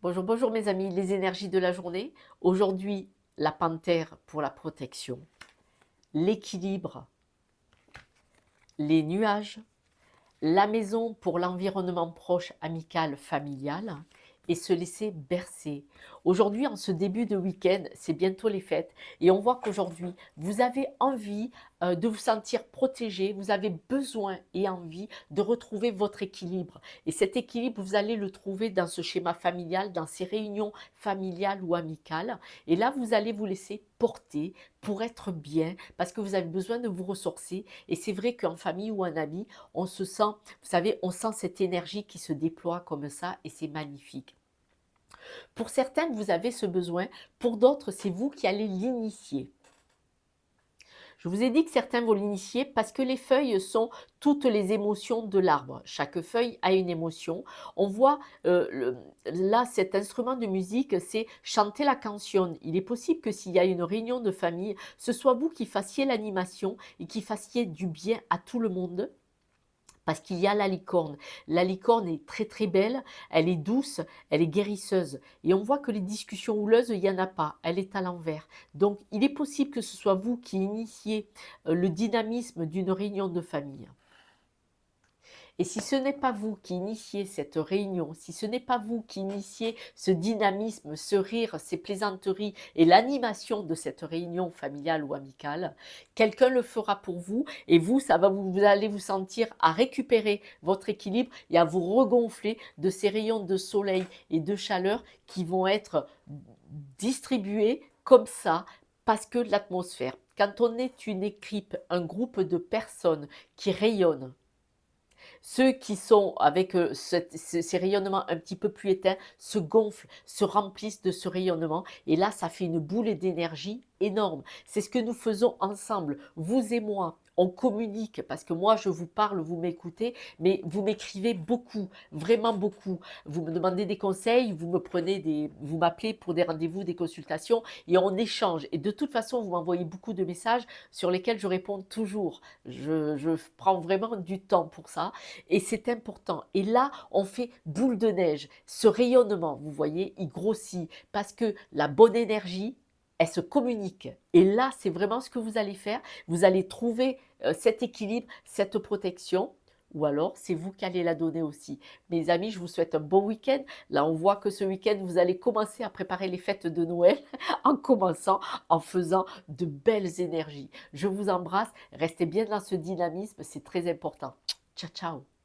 Bonjour, bonjour mes amis, les énergies de la journée. Aujourd'hui, la panthère pour la protection, l'équilibre, les nuages, la maison pour l'environnement proche, amical, familial et se laisser bercer. Aujourd'hui, en ce début de week-end, c'est bientôt les fêtes et on voit qu'aujourd'hui, vous avez envie de vous sentir protégé, vous avez besoin et envie de retrouver votre équilibre. Et cet équilibre, vous allez le trouver dans ce schéma familial, dans ces réunions familiales ou amicales. Et là, vous allez vous laisser porter pour être bien parce que vous avez besoin de vous ressourcer. Et c'est vrai qu'en famille ou en ami, on se sent, vous savez, on sent cette énergie qui se déploie comme ça et c'est magnifique. Pour certains, vous avez ce besoin, pour d'autres, c'est vous qui allez l'initier. Je vous ai dit que certains vont l'initier parce que les feuilles sont toutes les émotions de l'arbre. Chaque feuille a une émotion. On voit là, cet instrument de musique, c'est chanter la canción. Il est possible que s'il y a une réunion de famille, ce soit vous qui fassiez l'animation et qui fassiez du bien à tout le monde. Parce qu'il y a la licorne. La licorne est très très belle, elle est douce, elle est guérisseuse. Et on voit que les discussions houleuses, il n'y en a pas, elle est à l'envers. Donc il est possible que ce soit vous qui initiez le dynamisme d'une réunion de famille. Et si ce n'est pas vous qui initiez cette réunion, si ce n'est pas vous qui initiez ce dynamisme, ce rire, ces plaisanteries et l'animation de cette réunion familiale ou amicale, quelqu'un le fera pour vous et vous, vous allez vous sentir à récupérer votre équilibre et à vous regonfler de ces rayons de soleil et de chaleur qui vont être distribués comme ça parce que l'atmosphère. Quand on est une équipe, un groupe de personnes qui rayonnent, ceux qui sont avec ces rayonnements un petit peu plus éteints se gonflent, se remplissent de ce rayonnement. Et là, ça fait une boule d'énergie énorme. C'est ce que nous faisons ensemble, vous et moi. On communique parce que moi je vous parle, vous m'écoutez, mais vous m'écrivez beaucoup, vraiment beaucoup. Vous me demandez des conseils, vous m'appelez pour des rendez-vous, des consultations et on échange. Et de toute façon, vous m'envoyez beaucoup de messages sur lesquels je réponds toujours. Je prends vraiment du temps pour ça et c'est important. Et là, on fait boule de neige. Ce rayonnement, vous voyez, il grossit parce que la bonne énergie, elle se communique. Et là, c'est vraiment ce que vous allez faire. Vous allez trouver cet équilibre, cette protection. Ou alors, c'est vous qui allez la donner aussi. Mes amis, je vous souhaite un bon week-end. Là, on voit que ce week-end, vous allez commencer à préparer les fêtes de Noël en commençant, en faisant de belles énergies. Je vous embrasse. Restez bien dans ce dynamisme, c'est très important. Ciao, ciao.